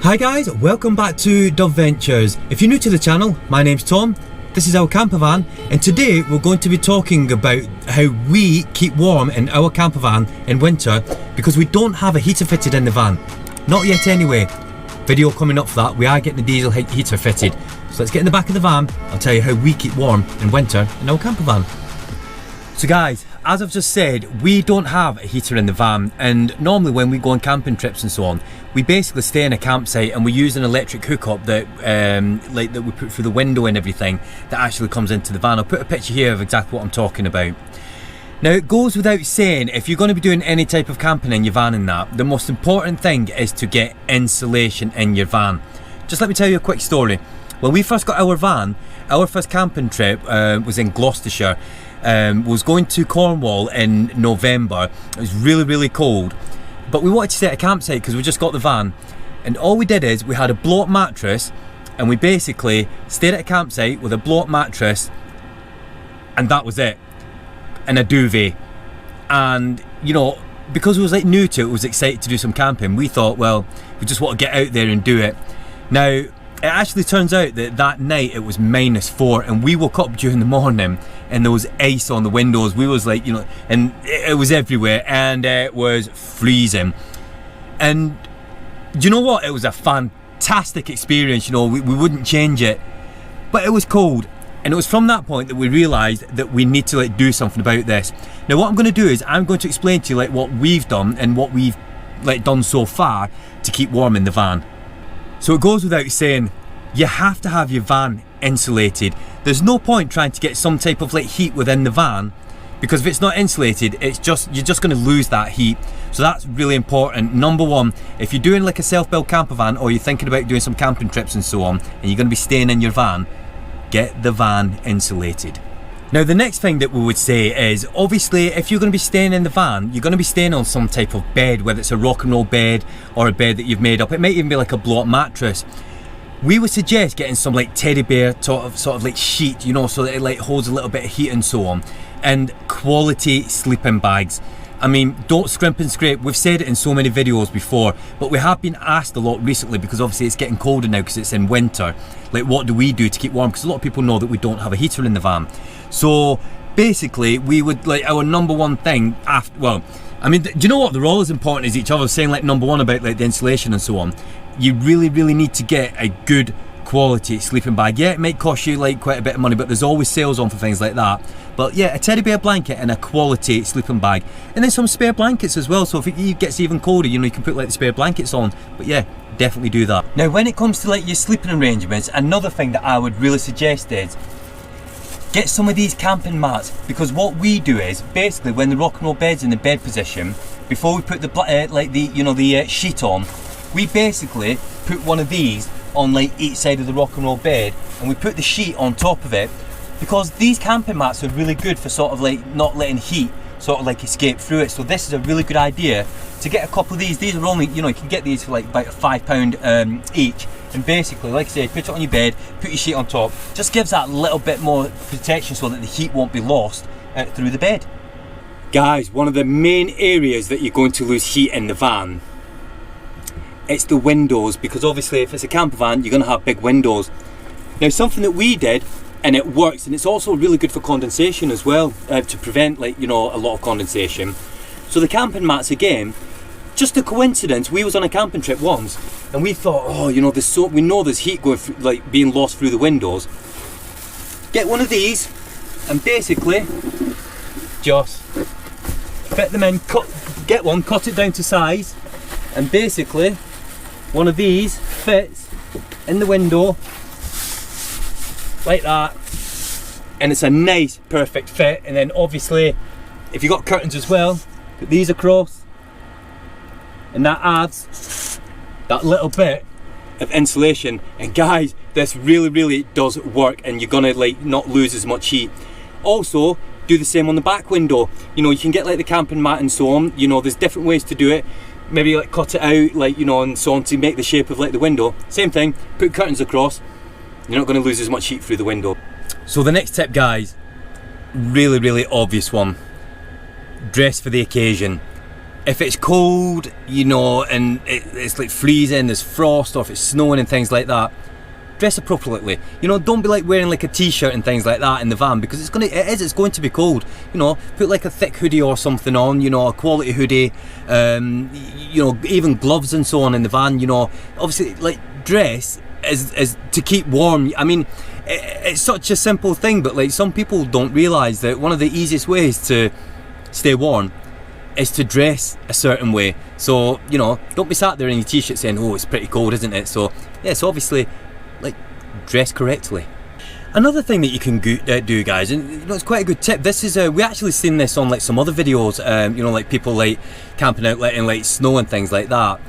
Hi guys, welcome back to dubventures. If you're new to the channel, my name's Tom, this is our campervan, and today we're going to be talking about how we keep warm in our campervan in winter because we don't have a heater fitted in the van. Not yet anyway. Video coming up for that. We are getting the diesel heater fitted. So let's get in the back of the van. I'll tell you how we keep warm in winter in our campervan. So guys, as I've just said, we don't have a heater in the van, and normally when we go on camping trips and so on, we basically stay in a campsite and we use an electric hookup that that we put through the window and everything that actually comes into the van. I'll put a picture here of exactly what I'm talking about. Now it goes without saying, if you're going to be doing any type of camping in your van and that, the most important thing is to get insulation in your van. Just let me tell you a quick story. When we first got our van, our first camping trip was in Gloucestershire. Was going to Cornwall in November. It was really cold, but we wanted to stay at a campsite because we just got the van, and all we did is we had a blow-up mattress, and we basically stayed at a campsite with a blow-up mattress, and that was it, and a duvet. And you know, because we was like new to it, we was excited to do some camping. We thought, well, we just want to get out there and do it. Now it actually turns out that that night it was -4, and we woke up during the morning and there was ice on the windows. We was like, you know, and it was everywhere, and it was freezing. And do you know what? It was a fantastic experience, you know, we wouldn't change it, but it was cold. And it was from that point that we realised that we need to like do something about this. Now what I'm going to do is I'm going to explain to you like what we've done and what we've like done so far to keep warm in the van. So it goes without saying, you have to have your van insulated. There's no point trying to get some type of like heat within the van, because if it's not insulated, it's just, you're just going to lose that heat. So that's really important. Number one, if you're doing like a self-built camper van, or you're thinking about doing some camping trips and so on, and you're going to be staying in your van, get the van insulated. Now the next thing that we would say is, obviously if you're going to be staying in the van, you're going to be staying on some type of bed, whether it's a rock and roll bed or a bed that you've made up. It might even be like a blow-up mattress. We would suggest getting some like teddy bear sort of like sheet, you know, so that it like holds a little bit of heat and so on. And quality sleeping bags. I mean, don't scrimp and scrape. We've said it in so many videos before, but we have been asked a lot recently, because obviously it's getting colder now because it's in winter. Like, what do we do to keep warm? Because a lot of people know that we don't have a heater in the van. So basically we would like, our number one thing after, well, I mean, do you know what? They're all as important as each other. Saying like number one about like the insulation and so on. You really need to get a good quality sleeping bag. Yeah, it might cost you like quite a bit of money, but there's always sales on for things like that. But yeah, a teddy bear blanket and a quality sleeping bag, and then some spare blankets as well, so if it gets even colder, you know, you can put like the spare blankets on. But yeah, definitely do that. Now when it comes to like your sleeping arrangements, another thing that I would really suggest is get some of these camping mats, because what we do is basically when the rock and roll bed's in the bed position, before we put the sheet on, we basically put one of these on like each side of the rock and roll bed, and we put the sheet on top of it, because these camping mats are really good for sort of like not letting heat sort of like escape through it. So this is a really good idea to get a couple of these. These are only, you know, you can get these for like about £5 each, and basically, like I say, put it on your bed, put your sheet on top. Just gives that little bit more protection so that the heat won't be lost through the bed. Guys, one of the main areas that you're going to lose heat in the van, it's the windows, because obviously if it's a camper van, you're going to have big windows. Now something that we did, and it works, and it's also really good for condensation as well, to prevent like, you know, a lot of condensation. So the camping mats, again, just a coincidence, we was on a camping trip once and we thought, oh, you know, we know there's heat going through, like being lost through the windows. Get one of these and basically just fit them in, get one, cut it down to size, and basically one of these fits in the window like that, and it's a nice perfect fit. And then obviously if you've got curtains as well, put these across, and that adds that little bit of insulation. And guys, this really does work, and you're gonna like not lose as much heat. Also do the same on the back window. You know, you can get like the camping mat and so on, you know, there's different ways to do it. Maybe like cut it out, like, you know, and so on, to make the shape of like the window. Same thing, put curtains across, you're not going to lose as much heat through the window. So the next tip, guys, really obvious one. Dress for the occasion. if it's cold, you know, and it's like freezing, there's frost, or if it's snowing and things like that, dress appropriately. You know, don't be like wearing like a t-shirt and things like that in the van, because it's going to be cold. You know, put like a thick hoodie or something on, you know, a quality hoodie, you know, even gloves and so on in the van. You know, obviously, like, dress is to keep warm. I mean, it's such a simple thing, but like some people don't realise that one of the easiest ways to stay warm is to dress a certain way. So, you know, don't be sat there in your t-shirt saying, oh, it's pretty cold, isn't it? So yeah, so obviously, like, dress correctly. Another thing that you can do, guys, and you know, it's quite a good tip. This is we actually seen this on like some other videos, you know, like people like camping out in like snow and things like that,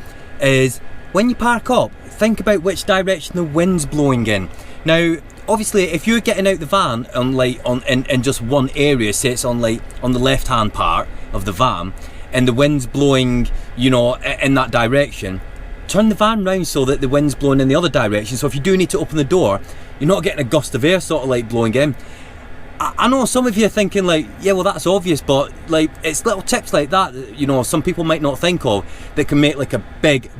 is when you park up, think about which direction the wind's blowing in. Now, obviously, if you're getting out the van on like in just one area, say it's on like on the left hand part of the van, and the wind's blowing, you know, in that direction, turn the van round so that the wind's blowing in the other direction. So if you do need to open the door, you're not getting a gust of air sort of like blowing in. I know some of you are thinking like, yeah, well, that's obvious, but like, it's little tips like that, you know, some people might not think of, that can make like a big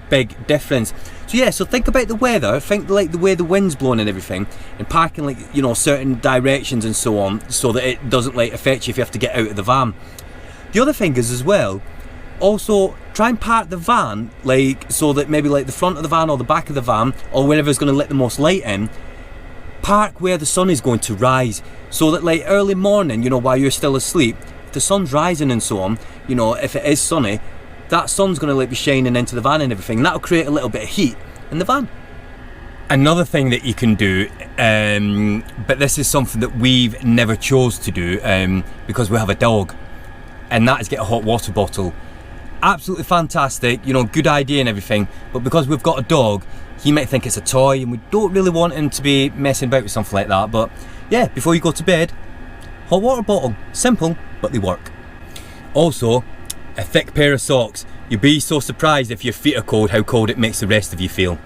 difference. So yeah, so think about the weather, think like the way the wind's blowing and everything, and parking like, you know, certain directions and so on, so that it doesn't like affect you if you have to get out of the van. The other thing is as well, also try and park the van like so that maybe like the front of the van or the back of the van or wherever's going to let the most light in, park where the sun is going to rise, so that like early morning, you know, while you're still asleep, if the sun's rising and so on, you know, if it is sunny, that sun's going to like be shining into the van and everything, and that'll create a little bit of heat in the van. Another thing that you can do, but this is something that we've never chose to do because we have a dog, and that is get a hot water bottle. Absolutely fantastic, you know, good idea and everything, but because we've got a dog, he might think it's a toy and we don't really want him to be messing about with something like that. But yeah, before you go to bed, hot water bottle, simple, but they work. Also, a thick pair of socks. You'll be so surprised if your feet are cold how cold it makes the rest of you feel.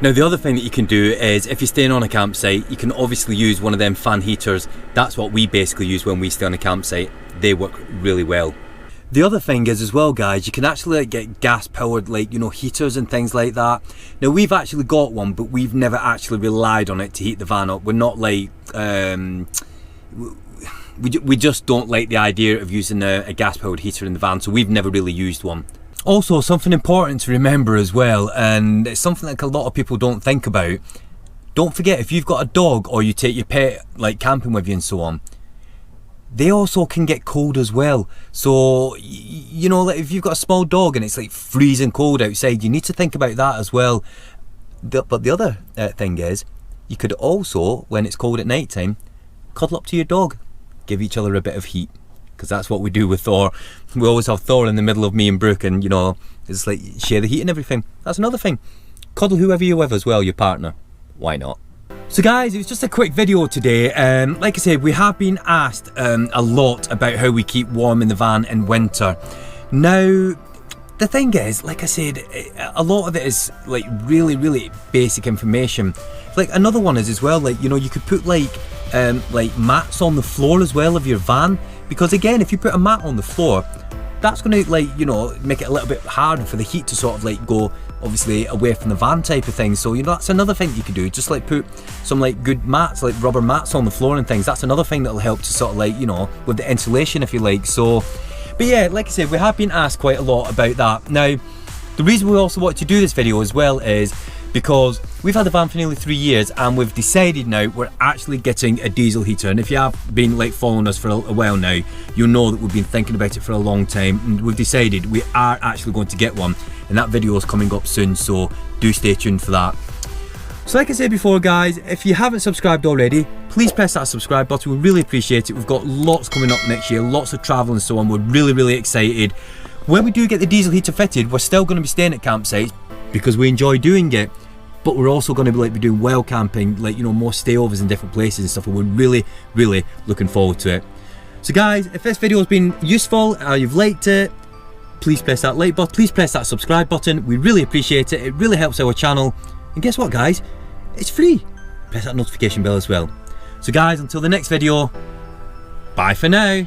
Now, the other thing that you can do is, if you're staying on a campsite, you can obviously use one of them fan heaters. That's what we basically use when we stay on a campsite. They work really well. The other thing is as well, guys, you can actually like get gas powered, like, you know, heaters and things like that. Now, we've actually got one, but we've never actually relied on it to heat the van up. We're not like, we just don't like the idea of using a gas powered heater in the van, so we've never really used one. Also, something important to remember as well, and it's something that a lot of people don't think about. Don't forget, if you've got a dog or you take your pet like camping with you and so on, they also can get cold as well. So, you know, like if you've got a small dog and it's like freezing cold outside, you need to think about that as well. But the other thing is, you could also, when it's cold at night time, cuddle up to your dog, give each other a bit of heat. Because that's what we do with Thor. We always have Thor in the middle of me and Brooke, and you know, it's like share the heat and everything. That's another thing. Cuddle whoever you're with as well, your partner. Why not? So guys, it was just a quick video today. Like I said, we have been asked a lot about how we keep warm in the van in winter. Now, the thing is, like I said, a lot of it is like really basic information. Like another one is as well, like, you know, you could put like mats on the floor as well of your van. Because again, if you put a mat on the floor, that's going to, like, you know, make it a little bit harder for the heat to sort of like go obviously away from the van type of thing. So, you know, that's another thing you could do. Just like put some like good mats, like rubber mats on the floor and things. That's another thing that'll help to sort of like, you know, with the insulation, if you like. So, but yeah, like I said, we have been asked quite a lot about that. Now, the reason we also wanted to do this video as well is because we've had the van for nearly 3 years, and we've decided now we're actually getting a diesel heater. And if you have been like following us for a while now, you'll know that we've been thinking about it for a long time, and we've decided we are actually going to get one, and that video is coming up soon, so do stay tuned for that. So like I said before, guys, if you haven't subscribed already, please press that subscribe button. We really appreciate it. We've got lots coming up next year, lots of travel and so on. We're really excited. When we do get the diesel heater fitted, we're still going to be staying at campsites because we enjoy doing it, but we're also going to be doing well camping, like, you know, more stayovers in different places and stuff, and we're really looking forward to it. So guys, if this video has been useful, you've liked it, please press that like button, please press that subscribe button. We really appreciate it. It really helps our channel, and guess what, guys, it's free. Press that notification bell as well. So guys, until the next video, bye. Bye for now.